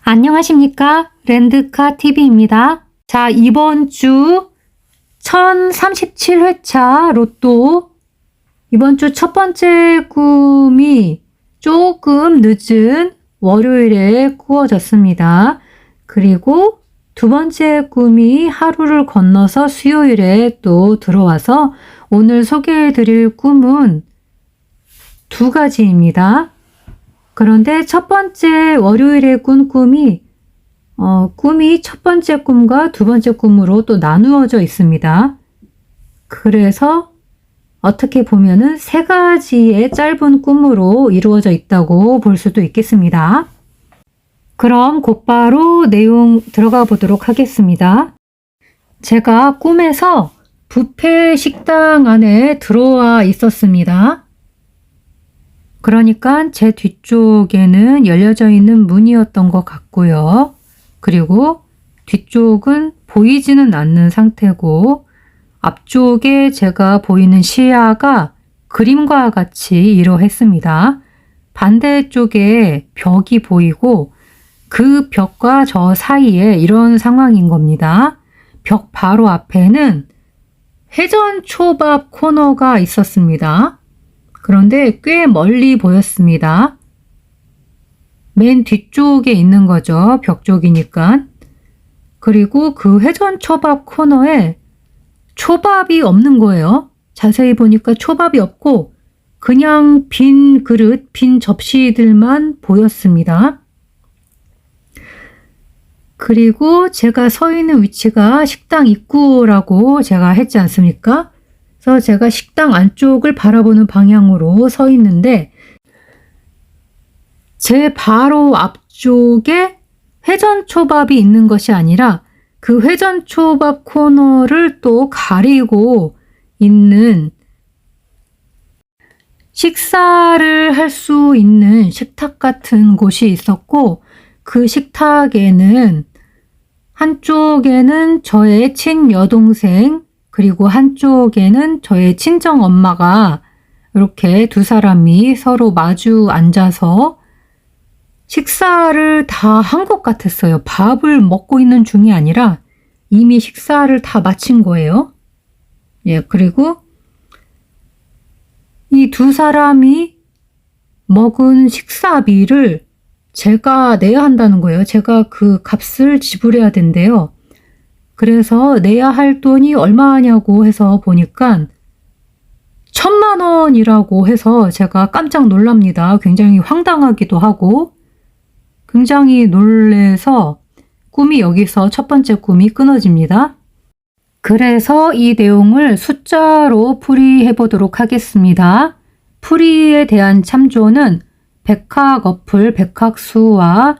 안녕하십니까? 렌드카TV입니다. 자, 이번 주 1037회차 로또 이번 주 첫 번째 꿈이 조금 늦은 월요일에 꾸어졌습니다. 그리고 두 번째 꿈이 하루를 건너서 수요일에 또 들어와서 오늘 소개해드릴 꿈은 두 가지입니다. 그런데 첫 번째 월요일에 꾼 꿈이 첫 번째 꿈과 두 번째 꿈으로 또 나누어져 있습니다. 그래서 어떻게 보면은 세 가지의 짧은 꿈으로 이루어져 있다고 볼 수도 있겠습니다. 그럼 곧바로 내용 들어가 보도록 하겠습니다. 제가 꿈에서 뷔페 식당 안에 들어와 있었습니다. 그러니까 제 뒤쪽에는 열려져 있는 문이었던 것 같고요. 그리고 뒤쪽은 보이지는 않는 상태고 앞쪽에 제가 보이는 시야가 그림과 같이 이러했습니다. 반대쪽에 벽이 보이고 그 벽과 저 사이에 이런 상황인 겁니다. 벽 바로 앞에는 회전초밥 코너가 있었습니다. 그런데 꽤 멀리 보였습니다. 맨 뒤쪽에 있는 거죠. 벽 쪽이니까. 그리고 그 회전초밥 코너에 초밥이 없는 거예요. 자세히 보니까 초밥이 없고 그냥 빈 그릇, 빈 접시들만 보였습니다. 그리고 제가 서 있는 위치가 식당 입구라고 제가 했지 않습니까? 그래서 제가 식당 안쪽을 바라보는 방향으로 서 있는데 제 바로 앞쪽에 회전초밥이 있는 것이 아니라 그 회전초밥 코너를 또 가리고 있는 식사를 할 수 있는 식탁 같은 곳이 있었고 그 식탁에는 한쪽에는 저의 친여동생 그리고 한쪽에는 저의 친정엄마가 이렇게 두 사람이 서로 마주 앉아서 식사를 다 한 것 같았어요. 밥을 먹고 있는 중이 아니라 이미 식사를 다 마친 거예요. 그리고 이 두 사람이 먹은 식사비를 제가 내야 한다는 거예요. 제가 그 값을 지불해야 된대요. 그래서 내야 할 돈이 얼마냐고 해서 보니까 1,000만 원이라고 해서 제가 깜짝 놀랍니다. 굉장히 황당하기도 하고 굉장히 놀래서 꿈이 여기서 첫 번째 꿈이 끊어집니다. 그래서 이 내용을 숫자로 풀이해 보도록 하겠습니다. 풀이에 대한 참조는 백학 어플 백학수와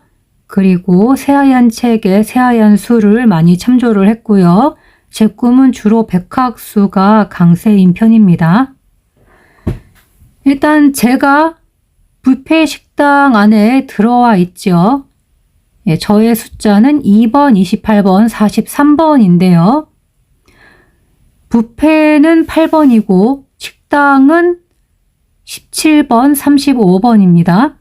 그리고 새하얀 책의 새하얀 수를 많이 참조를 했고요. 제 꿈은 주로 백학수가 강세인 편입니다. 일단 제가 뷔페 식당 안에 들어와 있죠. 저의 숫자는 2번, 28번, 43번인데요. 뷔페는 8번이고 식당은 17번, 35번입니다.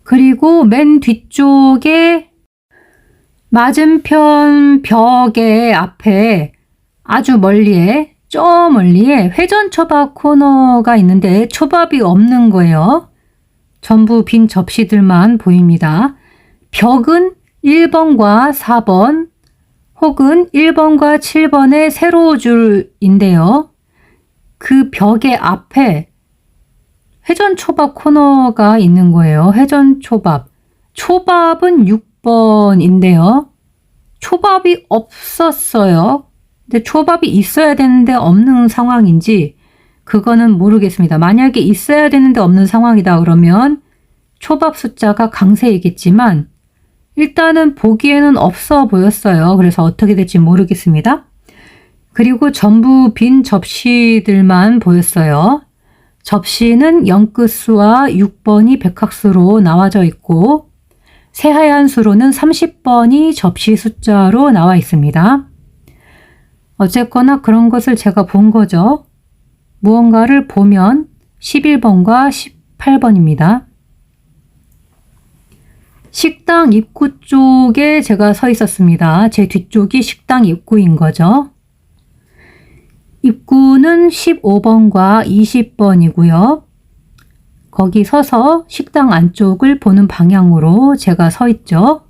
그리고 맨 뒤쪽에 맞은편 벽의 앞에 아주 멀리에 저 멀리에 회전초밥 코너가 있는데 초밥이 없는 거예요. 전부 빈 접시들만 보입니다. 벽은 1번과 4번 혹은 1번과 7번의 세로줄인데요. 그 벽의 앞에 회전초밥 코너가 있는 거예요. 회전초밥. 초밥은 6번인데요. 초밥이 없었어요. 근데 초밥이 있어야 되는데 없는 상황인지 그거는 모르겠습니다. 만약에 있어야 되는데 없는 상황이다 그러면 초밥 숫자가 강세이겠지만 일단은 보기에는 없어 보였어요. 그래서 어떻게 될지 모르겠습니다. 그리고 전부 빈 접시들만 보였어요. 접시는 0끝수와 6번이 백학수로 나와져 있고 새하얀 수로는 30번이 접시 숫자로 나와 있습니다. 어쨌거나 그런 것을 제가 본 거죠. 무언가를 보면 11번과 18번입니다. 식당 입구 쪽에 제가 서 있었습니다. 제 뒤쪽이 식당 입구인 거죠. 입구는 15번과 20번이고요. 거기 서서 식당 안쪽을 보는 방향으로 제가 서 있죠.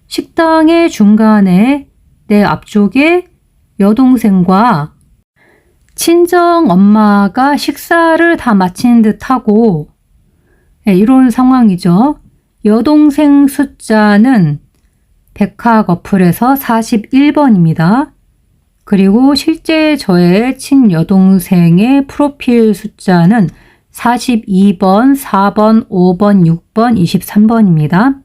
식당의 중간에 내 앞쪽에 여동생과 친정 엄마가 식사를 다 마친 듯하고 이런 상황이죠. 여동생 숫자는 백학 어플에서 41번입니다. 그리고 실제 저의 친여동생의 프로필 숫자는 42번, 4번, 5번, 6번, 23번입니다.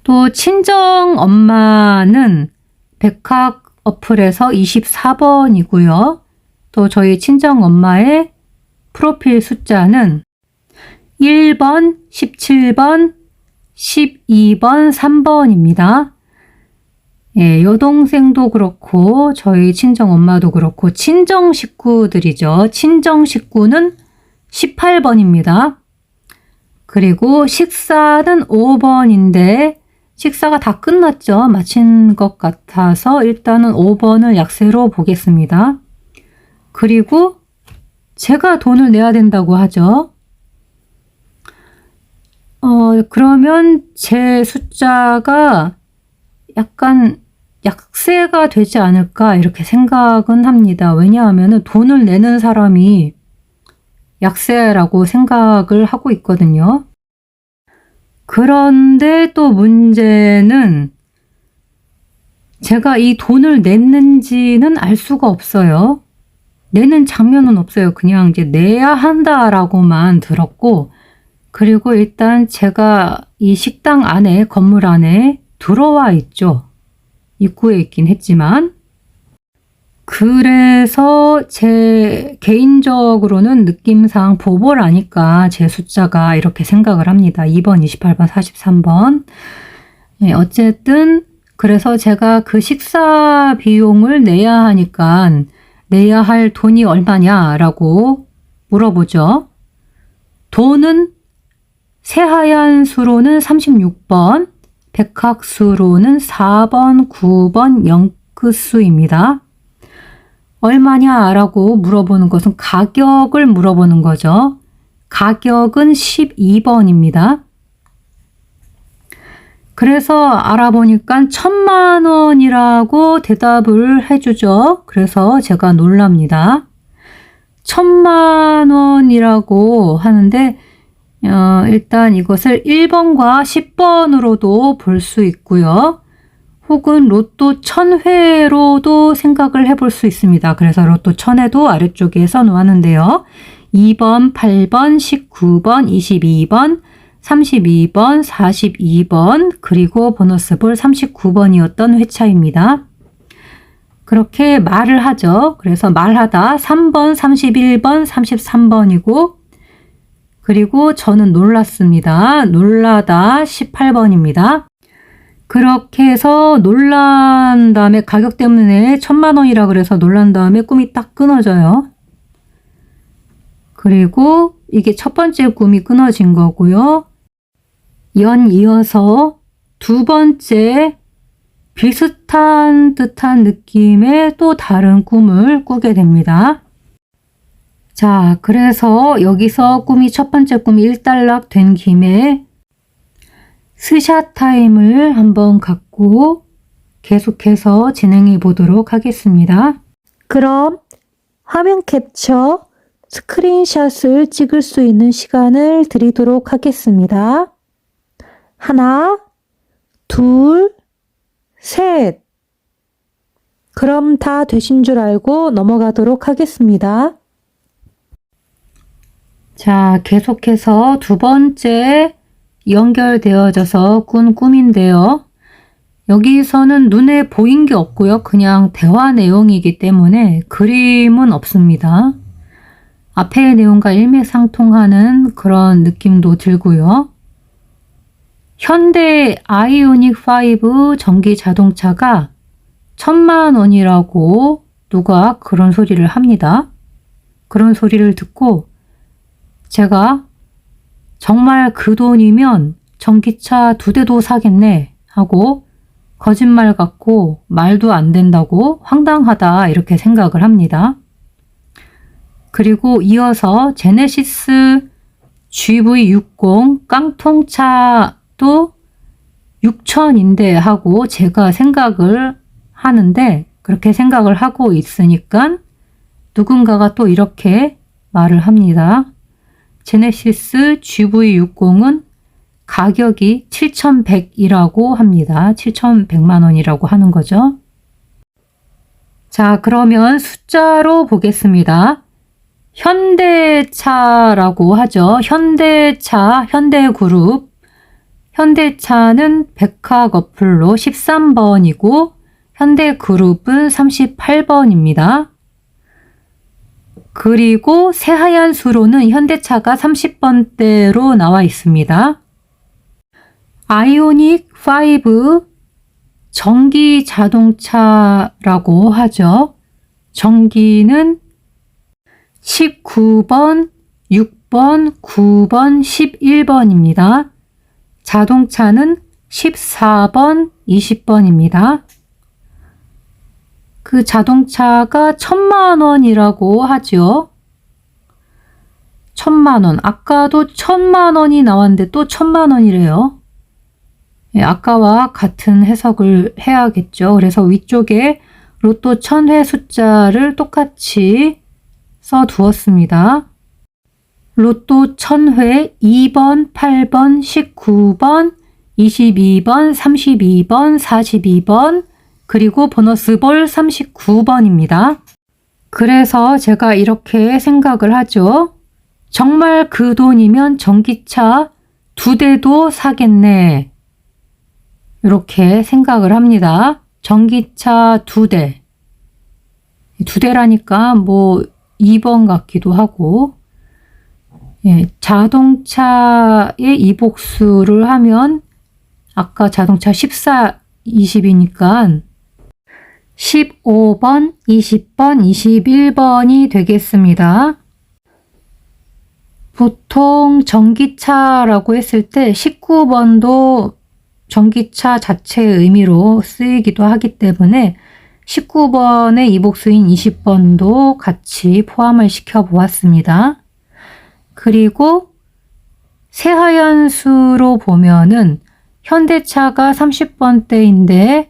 또 친정 엄마는 백학 어플에서 24번이고요. 또 저희 친정 엄마의 프로필 숫자는 1번, 17번, 12번, 3번입니다. 예, 여동생도 그렇고 저희 친정 엄마도 그렇고 친정 식구들이죠. 친정 식구는 18번입니다. 그리고 식사는 5번인데 식사가 다 끝났죠. 마친 것 같아서 일단은 5번을 약세로 보겠습니다. 그리고 제가 돈을 내야 된다고 하죠. 그러면 제 숫자가 약간 약세가 되지 않을까 이렇게 생각은 합니다. 왜냐하면 돈을 내는 사람이 약세라고 생각을 하고 있거든요. 그런데 또 문제는 제가 이 돈을 냈는지는 알 수가 없어요. 내는 장면은 없어요. 그냥 이제 내야 한다라고만 들었고, 그리고 일단 제가 이 식당 안에, 건물 안에 들어와 있죠. 입구에 있긴 했지만. 그래서 제 개인적으로는 느낌상 보보라니까 제 숫자가 이렇게 생각을 합니다. 2번, 28번, 43번. 예, 어쨌든 그래서 제가 그 식사 비용을 내야 하니까 내야 할 돈이 얼마냐라고 물어보죠. 돈은 새하얀 수로는 36번, 백학수로는 4번, 9번, 영끝수입니다. 얼마냐라고 물어보는 것은 가격을 물어보는 거죠. 가격은 12번입니다. 그래서 알아보니까 1,000만 원이라고 대답을 해주죠. 그래서 제가 놀랍니다. 1,000만 원이라고 하는데 일단 이것을 1번과 10번으로도 볼 수 있고요. 혹은 로또 1000회로도 생각을 해볼 수 있습니다. 그래서 로또 1000회도 아래쪽에 써놓았는데요. 2번, 8번, 19번, 22번, 32번, 42번, 그리고 보너스볼 39번이었던 회차입니다. 그렇게 말을 하죠. 그래서 말하다 3번, 31번, 33번이고, 그리고 저는 놀랐습니다. 놀라다 18번입니다. 그렇게 해서 놀란 다음에 가격 때문에 1,000만 원이라 그래서 놀란 다음에 꿈이 딱 끊어져요. 그리고 이게 첫 번째 꿈이 끊어진 거고요. 연이어서 두 번째 비슷한 듯한 느낌의 또 다른 꿈을 꾸게 됩니다. 자, 그래서 여기서 꿈이 첫 번째 꿈이 일단락 된 김에 스샷 타임을 한번 갖고 계속해서 진행해 보도록 하겠습니다. 그럼 화면 캡처, 스크린샷을 찍을 수 있는 시간을 드리도록 하겠습니다. 하나, 둘, 셋. 그럼 다 되신 줄 알고 넘어가도록 하겠습니다. 자, 계속해서 두 번째 연결되어져서 꾼 꿈인데요. 여기서는 눈에 보인 게 없고요. 그냥 대화 내용이기 때문에 그림은 없습니다. 앞의 내용과 일맥상통하는 그런 느낌도 들고요. 현대 아이오닉 5 전기 자동차가 1,000만 원이라고 누가 그런 소리를 합니다. 그런 소리를 듣고 제가 정말 그 돈이면 전기차 2대도 사겠네 하고 거짓말 같고 말도 안 된다고 황당하다 이렇게 생각을 합니다. 그리고 이어서 제네시스 GV60 깡통차도 6천인데 하고 제가 생각을 하는데 그렇게 생각을 하고 있으니까 누군가가 또 이렇게 말을 합니다. 제네시스 GV60은 가격이 7,100이라고 합니다. 7,100만 원이라고 하는 거죠. 자, 그러면 숫자로 보겠습니다. 현대차라고 하죠. 현대차, 현대그룹. 현대차는 백학 어플로 13번이고 현대그룹은 38번입니다. 그리고 새하얀 수로는 현대차가 30번대로 나와 있습니다. 아이오닉 5 전기 자동차라고 하죠. 전기는 19번, 6번, 9번, 11번입니다. 자동차는 14번, 20번입니다. 그 자동차가 1,000만 원이라고 하죠. 1,000만 원. 아까도 1,000만 원이 나왔는데 또 1,000만 원이래요. 예, 아까와 같은 해석을 해야겠죠. 그래서 위쪽에 로또 1000회 숫자를 똑같이 써두었습니다. 로또 1000회 2번, 8번, 19번, 22번, 32번, 42번, 그리고 보너스볼 39번입니다. 그래서 제가 이렇게 생각을 하죠. 정말 그 돈이면 전기차 2대도 사겠네. 이렇게 생각을 합니다. 전기차 2대. 2대라니까 뭐 2번 같기도 하고, 예, 자동차의 이복수를 하면 아까 자동차 14, 20이니까 15번, 20번, 21번이 되겠습니다. 보통 전기차라고 했을 때 19번도 전기차 자체의 의미로 쓰이기도 하기 때문에 19번의 이복수인 20번도 같이 포함을 시켜 보았습니다. 그리고 새하얀 수로 보면은 현대차가 30번대인데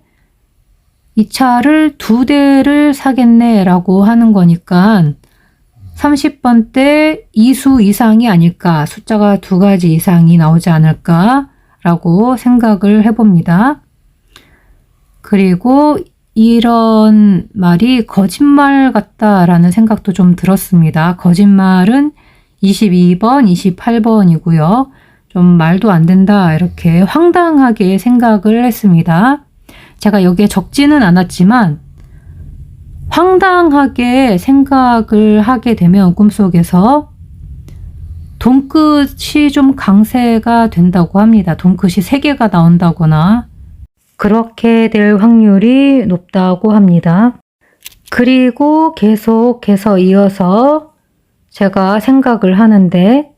이 차를 2대를 사겠네 라고 하는 거니까 30번대 2수 이상이 아닐까, 숫자가 2가지 이상이 나오지 않을까 라고 생각을 해봅니다. 그리고 이런 말이 거짓말 같다라는 생각도 좀 들었습니다. 거짓말은 22번, 28번이고요. 좀 말도 안 된다 이렇게 황당하게 생각을 했습니다. 제가 여기에 적지는 않았지만 황당하게 생각을 하게 되면 꿈속에서 돈끝이 좀 강세가 된다고 합니다. 돈끝이 3개가 나온다거나 그렇게 될 확률이 높다고 합니다. 그리고 계속해서 이어서 제가 생각을 하는데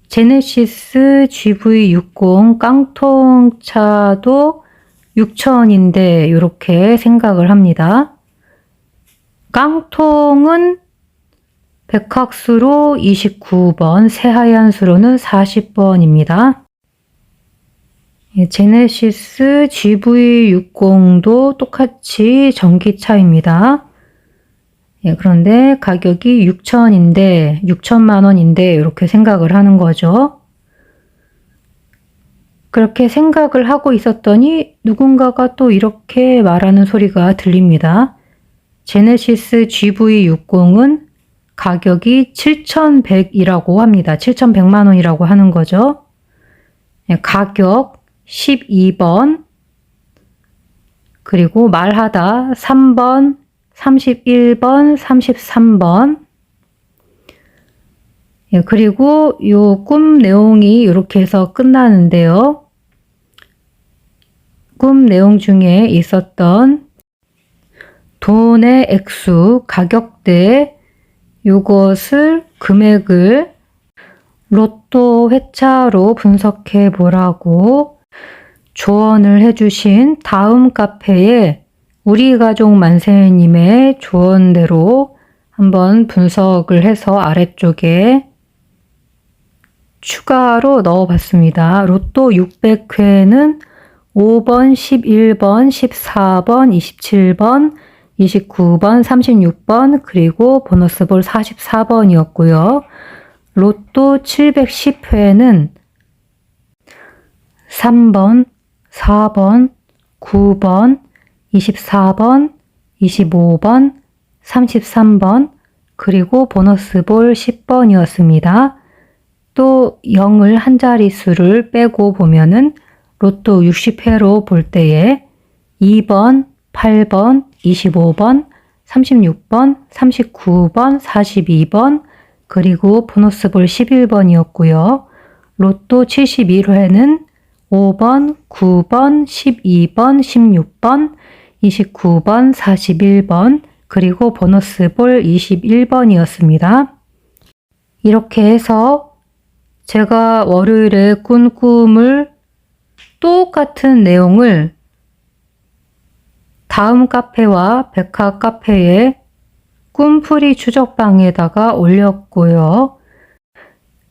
제네시스 GV60 깡통차도 6천인데 이렇게 생각을 합니다. 깡통은 백학수로 29번, 새하얀 수로는 40번입니다. 제네시스 GV60도 똑같이 전기차입니다. 그런데 가격이 6천인데 6천만 원인데 이렇게 생각을 하는 거죠. 그렇게 생각을 하고 있었더니 누군가가 또 이렇게 말하는 소리가 들립니다. 제네시스 GV60은 가격이 7,100이라고 합니다. 7,100만 원이라고 하는 거죠. 가격 12번, 그리고 말하다 3번, 31번, 33번. 그리고 요 꿈 내용이 이렇게 해서 끝나는데요. 꿈 내용 중에 있었던 돈의 액수, 가격대, 요것을 금액을 로또 회차로 분석해 보라고 조언을 해주신 다음 카페에 우리 가족 만세님의 조언대로 한번 분석을 해서 아래쪽에 추가로 넣어봤습니다. 로또 600회는 5번, 11번, 14번, 27번, 29번, 36번, 그리고 보너스볼 44번이었고요. 로또 710회는 3번, 4번, 9번, 24번, 25번, 33번, 그리고 보너스볼 10번이었습니다. 또 0을 한 자릿수를 빼고 보면은 로또 60회로 볼 때에 2번, 8번, 25번, 36번, 39번, 42번, 그리고 보너스볼 11번이었고요. 로또 71회는 5번, 9번, 12번, 16번, 29번, 41번, 그리고 보너스볼 21번이었습니다. 이렇게 해서 제가 월요일에 꾼 꿈을 똑같은 내용을 다음 카페와 백화 카페에 꿈풀이 추적방에다가 올렸고요.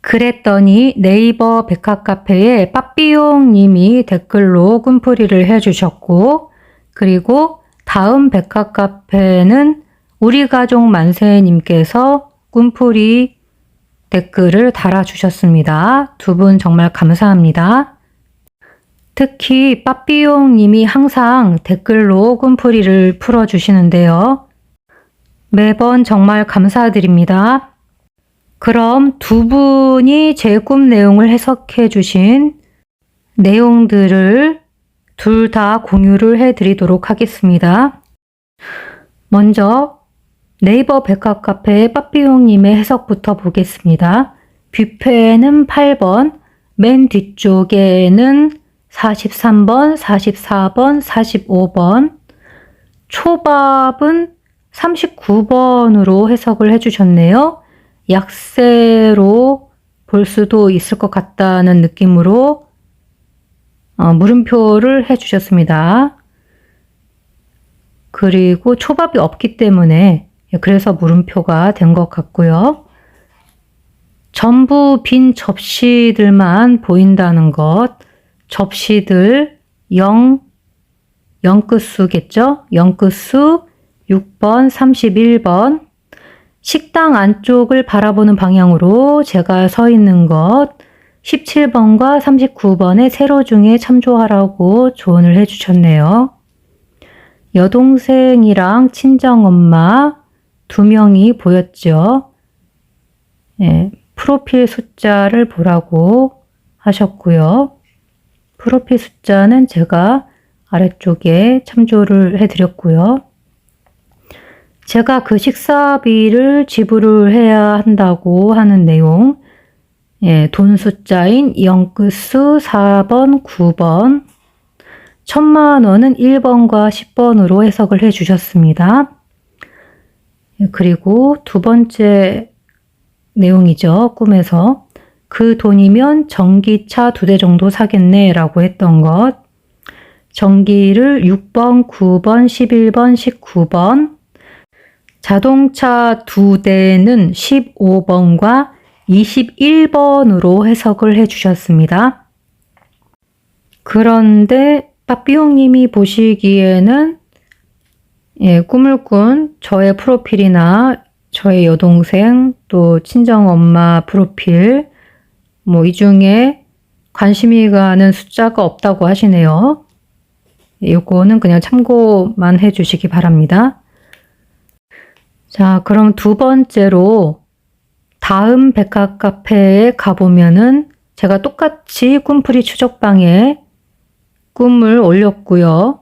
그랬더니 네이버 백화 카페에 빠삐용 님이 댓글로 꿈풀이를 해주셨고, 그리고 다음 백화 카페는 우리 가족 만세 님께서 꿈풀이 댓글을 달아주셨습니다. 두 분 정말 감사합니다. 특히 빠삐용 님이 항상 댓글로 꿈풀이를 풀어주시는데요. 매번 정말 감사드립니다. 그럼 두 분이 제 꿈 내용을 해석해 주신 내용들을 둘 다 공유를 해 드리도록 하겠습니다. 먼저 네이버 백화 카페 빠삐용님의 해석부터 보겠습니다. 뷔페는 8번, 맨 뒤쪽에는 43번, 44번, 45번, 초밥은 39번으로 해석을 해주셨네요. 약세로 볼 수도 있을 것 같다는 느낌으로 물음표를 해주셨습니다. 그리고 초밥이 없기 때문에 그래서 물음표가 된 것 같고요. 전부 빈 접시들만 보인다는 것, 접시들 0끝수겠죠? 0끝수 6번, 31번, 식당 안쪽을 바라보는 방향으로 제가 서 있는 것, 17번과 39번의 세로 중에 참조하라고 조언을 해주셨네요. 여동생이랑 친정엄마 2명이 보였죠. 네, 프로필 숫자를 보라고 하셨고요. 프로필 숫자는 제가 아래쪽에 참조를 해드렸고요. 제가 그 식사비를 지불을 해야 한다고 하는 내용, 돈 숫자인 0끝수 4번, 9번, 1000만 원은 1번과 10번으로 해석을 해 주셨습니다. 그리고 두 번째 내용이죠. 꿈에서 그 돈이면 전기차 2대 정도 사겠네 라고 했던 것, 전기를 6번, 9번, 11번, 19번, 자동차 2대는 15번과 21번으로 해석을 해 주셨습니다. 그런데 빠삐용님이 보시기에는 꿈을 꾼 저의 프로필이나 저의 여동생 또 친정엄마 프로필 이 중에 관심이 가는 숫자가 없다고 하시네요. 이거는 그냥 참고만 해 주시기 바랍니다. 자, 그럼 두 번째로 다음 백화 카페에 가보면은 제가 똑같이 꿈풀이 추적방에 꿈을 올렸고요.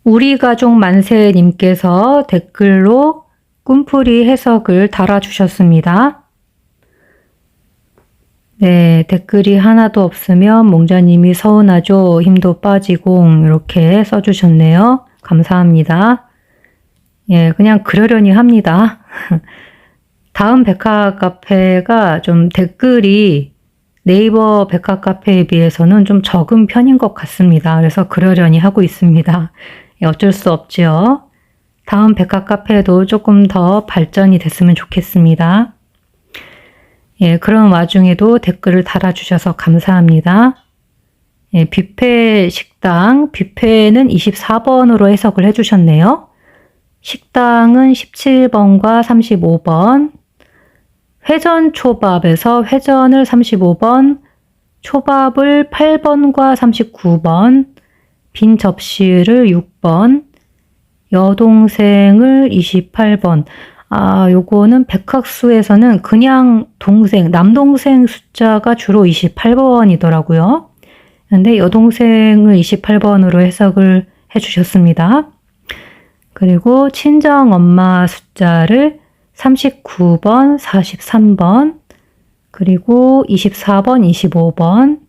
우리 가족 만세님께서 댓글로 꿈풀이 해석을 달아주셨습니다. 네, 댓글이 하나도 없으면 몽자님이 서운하죠. 힘도 빠지고 이렇게 써주셨네요. 감사합니다. 그냥 그러려니 합니다. 다음 백화 카페가 좀 댓글이 네이버 백화 카페에 비해서는 좀 적은 편인 것 같습니다. 그래서 그러려니 하고 있습니다. 어쩔 수 없지요. 다음 백화 카페도 조금 더 발전이 됐으면 좋겠습니다. 예, 그런 와중에도 댓글을 달아주셔서 감사합니다. 예, 뷔페 식당, 뷔페는 24번으로 해석을 해주셨네요. 식당은 17번과 35번, 회전 초밥에서 회전을 35번, 초밥을 8번과 39번, 빈 접시를 6번, 여동생을 28번. 요거는 백학수에서는 그냥 남동생 숫자가 주로 28번이더라고요. 근데 여동생을 28번으로 해석을 해주셨습니다. 그리고 친정엄마 숫자를 39번, 43번, 그리고 24번, 25번.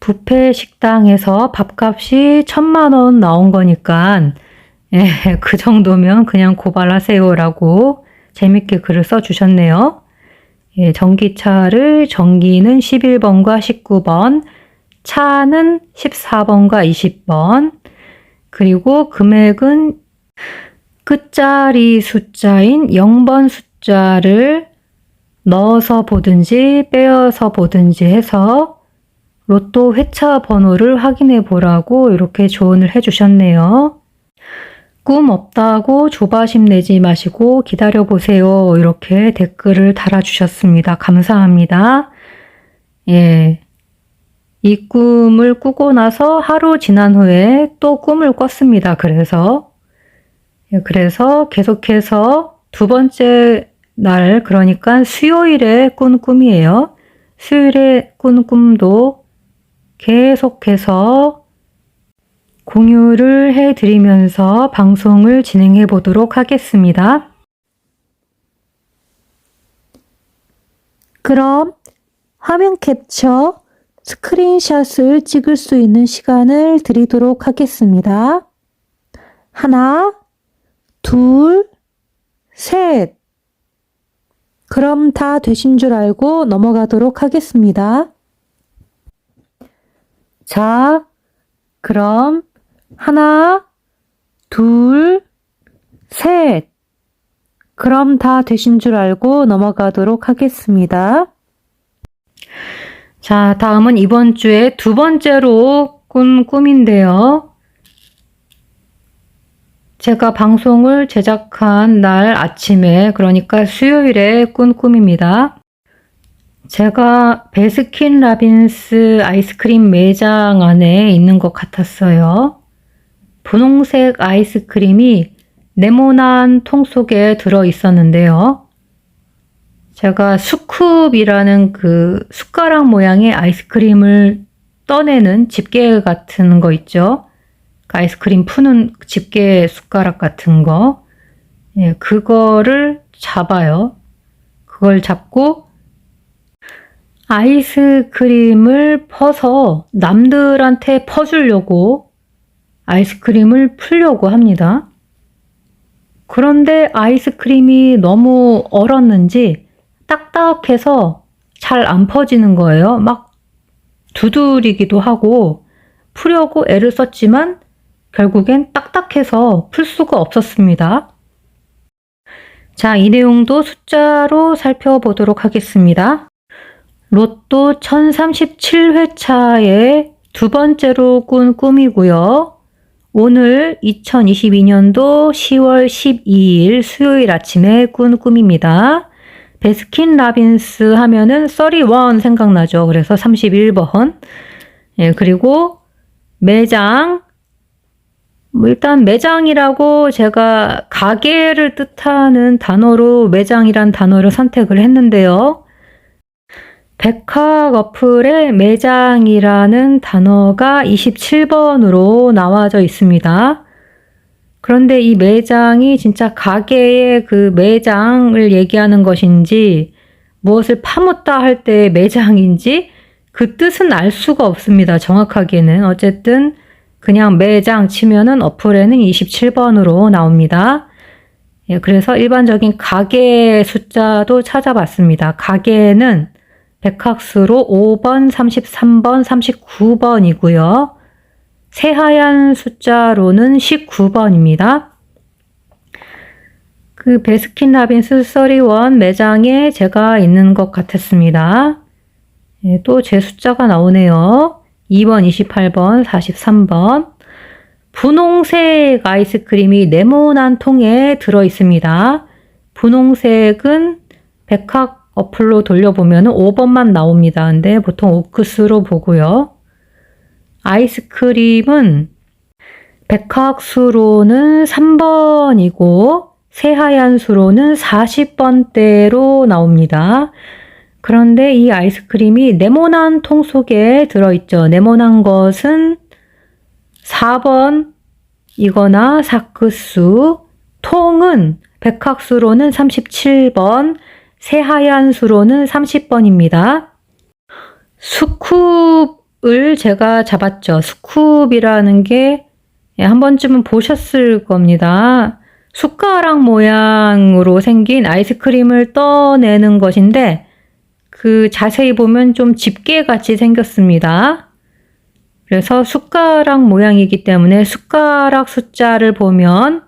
뷔페 식당에서 밥값이 1,000만 원 나온 거니까 예, 그 정도면 그냥 고발하세요라고 재밌게 글을 써주셨네요. 예, 전기차는 11번과 19번, 차는 14번과 20번, 그리고 금액은 끝자리 숫자인 0번 숫자를 넣어서 보든지 빼어서 보든지 해서 로또 회차 번호를 확인해 보라고 이렇게 조언을 해주셨네요. 꿈 없다고 조바심 내지 마시고 기다려보세요. 이렇게 댓글을 달아주셨습니다. 감사합니다. 예. 이 꿈을 꾸고 나서 하루 지난 후에 또 꿈을 꿨습니다. 그래서 계속해서 두 번째 날, 그러니까 수요일에 꾼 꿈이에요. 수요일에 꾼 꿈도 계속해서 공유를 해드리면서 방송을 진행해 보도록 하겠습니다. 그럼 화면 캡처, 스크린샷을 찍을 수 있는 시간을 드리도록 하겠습니다. 하나, 둘, 셋. 그럼 다 되신 줄 알고 넘어가도록 하겠습니다. 자, 그럼 하나, 둘, 셋. 그럼 다 되신 줄 알고 넘어가도록 하겠습니다. 자, 다음은 이번 주에 두 번째로 꾼 꿈인데요. 제가 방송을 제작한 날 아침에, 그러니까 수요일에 꾼 꿈입니다. 제가 베스킨라빈스 아이스크림 매장 안에 있는 것 같았어요. 분홍색 아이스크림이 네모난 통 속에 들어 있었는데요. 제가 스쿱이라는 그 숟가락 모양의 아이스크림을 떠내는 집게 같은 거 있죠? 그 아이스크림 푸는 집게 숟가락 같은 거. 예, 그거를 잡아요. 그걸 잡고 아이스크림을 퍼서 남들한테 퍼주려고 아이스크림을 풀려고 합니다. 그런데 아이스크림이 너무 얼었는지 딱딱해서 잘 안 퍼지는 거예요. 막 두드리기도 하고 풀려고 애를 썼지만 결국엔 딱딱해서 풀 수가 없었습니다. 자, 이 내용도 숫자로 살펴보도록 하겠습니다. 로또 1037회차의 두 번째로 꾼 꿈이고요. 오늘 2022년도 10월 12일 수요일 아침에 꾼 꿈입니다. 베스킨라빈스 하면은 31 생각나죠. 그래서 31번. 예, 그리고 매장. 일단 매장이라고 제가 가게를 뜻하는 단어로 매장이란 단어를 선택을 했는데요. 백화 어플에 매장이라는 단어가 27번으로 나와져 있습니다. 그런데 이 매장이 진짜 가게의 그 매장을 얘기하는 것인지 무엇을 파묻다 할 때 매장인지 그 뜻은 알 수가 없습니다. 정확하게는. 어쨌든 그냥 매장 치면은 어플에는 27번으로 나옵니다. 예, 그래서 일반적인 가게 숫자도 찾아봤습니다. 가게는 백학수로 5번, 33번, 39번이고요. 새하얀 숫자로는 19번입니다. 그 베스킨라빈스 31 매장에 제가 있는 것 같았습니다. 예, 또 제 숫자가 나오네요. 2번, 28번, 43번. 분홍색 아이스크림이 네모난 통에 들어 있습니다. 분홍색은 백학 어플로 돌려보면 5번만 나옵니다. 근데 보통 오크스로 보고요. 아이스크림은 백학수로는 3번이고 새하얀 수로는 40번대로 나옵니다. 그런데 이 아이스크림이 네모난 통 속에 들어있죠. 네모난 것은 4번이거나 사크수, 통은 백학수로는 37번, 새하얀 수로는 30번입니다. 스쿱을 제가 잡았죠. 스쿱이라는 게 한 번쯤은 보셨을 겁니다. 숟가락 모양으로 생긴 아이스크림을 떠내는 것인데 그 자세히 보면 좀 집게같이 생겼습니다. 그래서 숟가락 모양이기 때문에 숟가락 숫자를 보면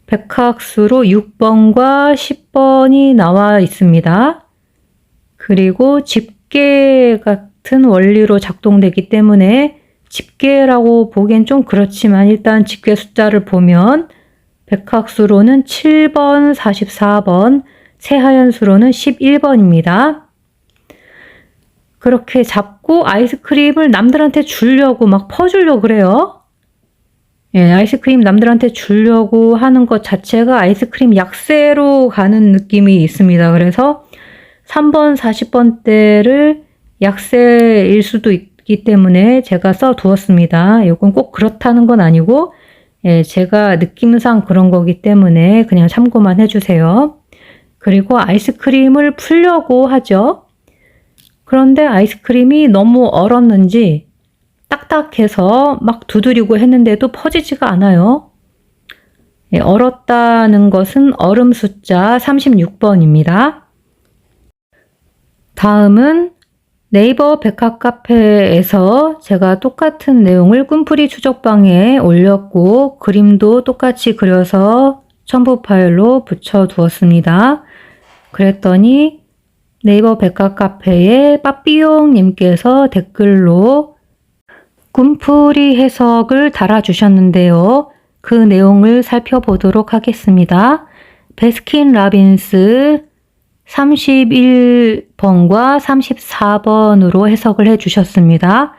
백학수로 6번과 10번이 나와 있습니다. 그리고 집게 같은 원리로 작동되기 때문에 집게라고 보기엔 좀 그렇지만 일단 집게 숫자를 보면 백학수로는 7번, 44번, 새하얀 수로는 11번입니다. 그렇게 잡고 아이스크림을 남들한테 주려고 막 퍼주려고 그래요. 예, 아이스크림 남들한테 주려고 하는 것 자체가 아이스크림 약세로 가는 느낌이 있습니다. 그래서 3번, 40번대를 약세일 수도 있기 때문에 제가 써두었습니다. 이건 꼭 그렇다는 건 아니고 예, 제가 느낌상 그런 거기 때문에 그냥 참고만 해주세요. 그리고 아이스크림을 풀려고 하죠. 그런데 아이스크림이 너무 얼었는지 딱딱해서 막 두드리고 했는데도 퍼지지가 않아요. 예, 얼었다는 것은 얼음 숫자 36번입니다. 다음은 네이버 백학 카페에서 제가 똑같은 내용을 꿈풀이 추적방에 올렸고 그림도 똑같이 그려서 첨부 파일로 붙여두었습니다. 그랬더니 네이버 백학 카페에 빠삐용님께서 댓글로 꿈풀이 해석을 달아주셨는데요. 그 내용을 살펴보도록 하겠습니다. 베스킨라빈스 31번과 34번으로 해석을 해주셨습니다.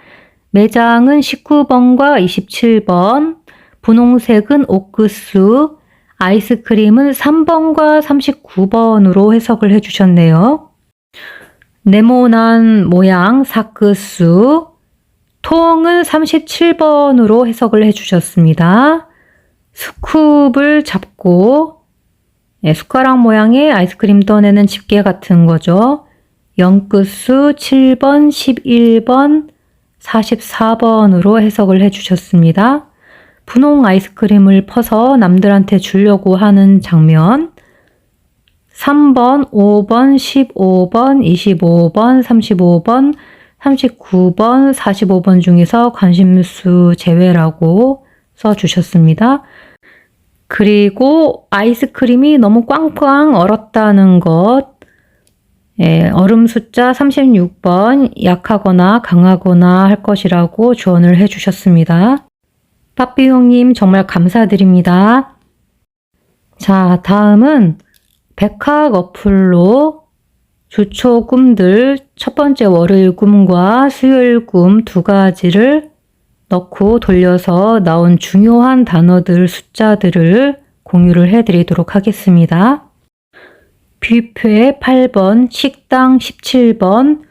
매장은 19번과 27번, 분홍색은 옥수수, 아이스크림은 3번과 39번으로 해석을 해주셨네요. 네모난 모양 사크수, 통은 37번으로 해석을 해주셨습니다. 스쿱을 잡고 숟가락 모양의 아이스크림 떠내는 집게 같은 거죠. 영끝수 7번, 11번, 44번으로 해석을 해주셨습니다. 분홍 아이스크림을 퍼서 남들한테 주려고 하는 장면 3번, 5번, 15번, 25번, 35번, 39번, 45번 중에서 관심수 제외라고 써주셨습니다. 그리고 아이스크림이 너무 꽝꽝 얼었다는 것, 예, 얼음 숫자 36번 약하거나 강하거나 할 것이라고 조언을 해주셨습니다. 빠삐용님 정말 감사드립니다. 자, 다음은 백학 어플로 주초 꿈들 첫 번째 월요일 꿈과 수요일 꿈 두 가지를 넣고 돌려서 나온 중요한 단어들 숫자들을 공유를 해드리도록 하겠습니다. 뷔페 8번, 식당 17번,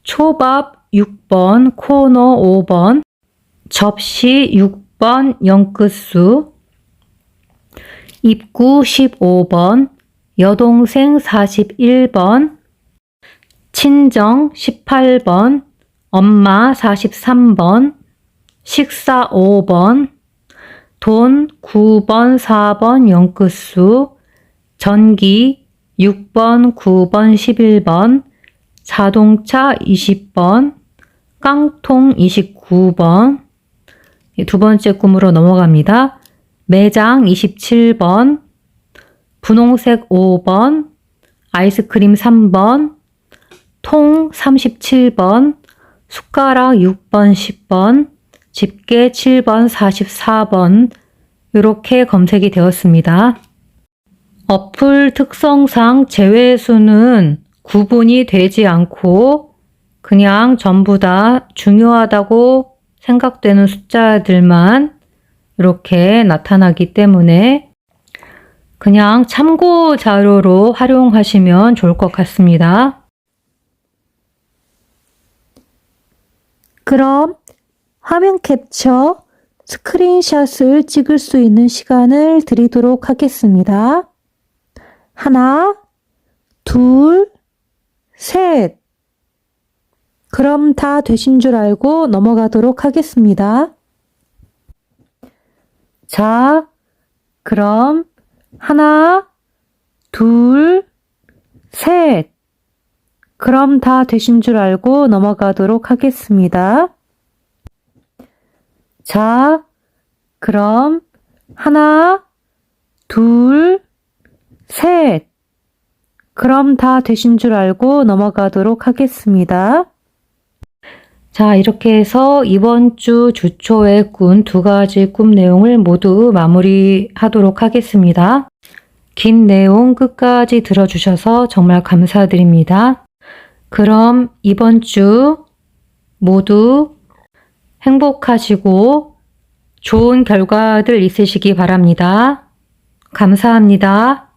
초밥 6번, 코너 5번, 접시 6번, 영끝수, 입구 15번, 여동생 41번, 친정 18번, 엄마 43번, 식사 5번, 돈 9번, 4번 0끝수, 전기 6번, 9번, 11번, 자동차 20번, 깡통 29번, 두 번째 꿈으로 넘어갑니다. 매장 27번, 분홍색 5번, 아이스크림 3번, 통 37번, 숟가락 6번, 10번, 집게 7번, 44번 이렇게 검색이 되었습니다. 어플 특성상 제외수는 구분이 되지 않고 그냥 전부 다 중요하다고 생각되는 숫자들만 이렇게 나타나기 때문에 그냥 참고 자료로 활용하시면 좋을 것 같습니다. 그럼 화면 캡처, 스크린샷을 찍을 수 있는 시간을 드리도록 하겠습니다. 하나, 둘, 셋. 그럼 다 되신 줄 알고 넘어가도록 하겠습니다. 자, 그럼 하나, 둘, 셋. 그럼 다 되신 줄 알고 넘어가도록 하겠습니다. 자, 그럼 하나, 둘, 셋. 그럼 다 되신 줄 알고 넘어가도록 하겠습니다. 자, 이렇게 해서 이번 주 주초에 꾼 두 가지 꿈 내용을 모두 마무리하도록 하겠습니다. 긴 내용 끝까지 들어주셔서 정말 감사드립니다. 그럼 이번 주 모두 행복하시고 좋은 결과들 있으시기 바랍니다. 감사합니다.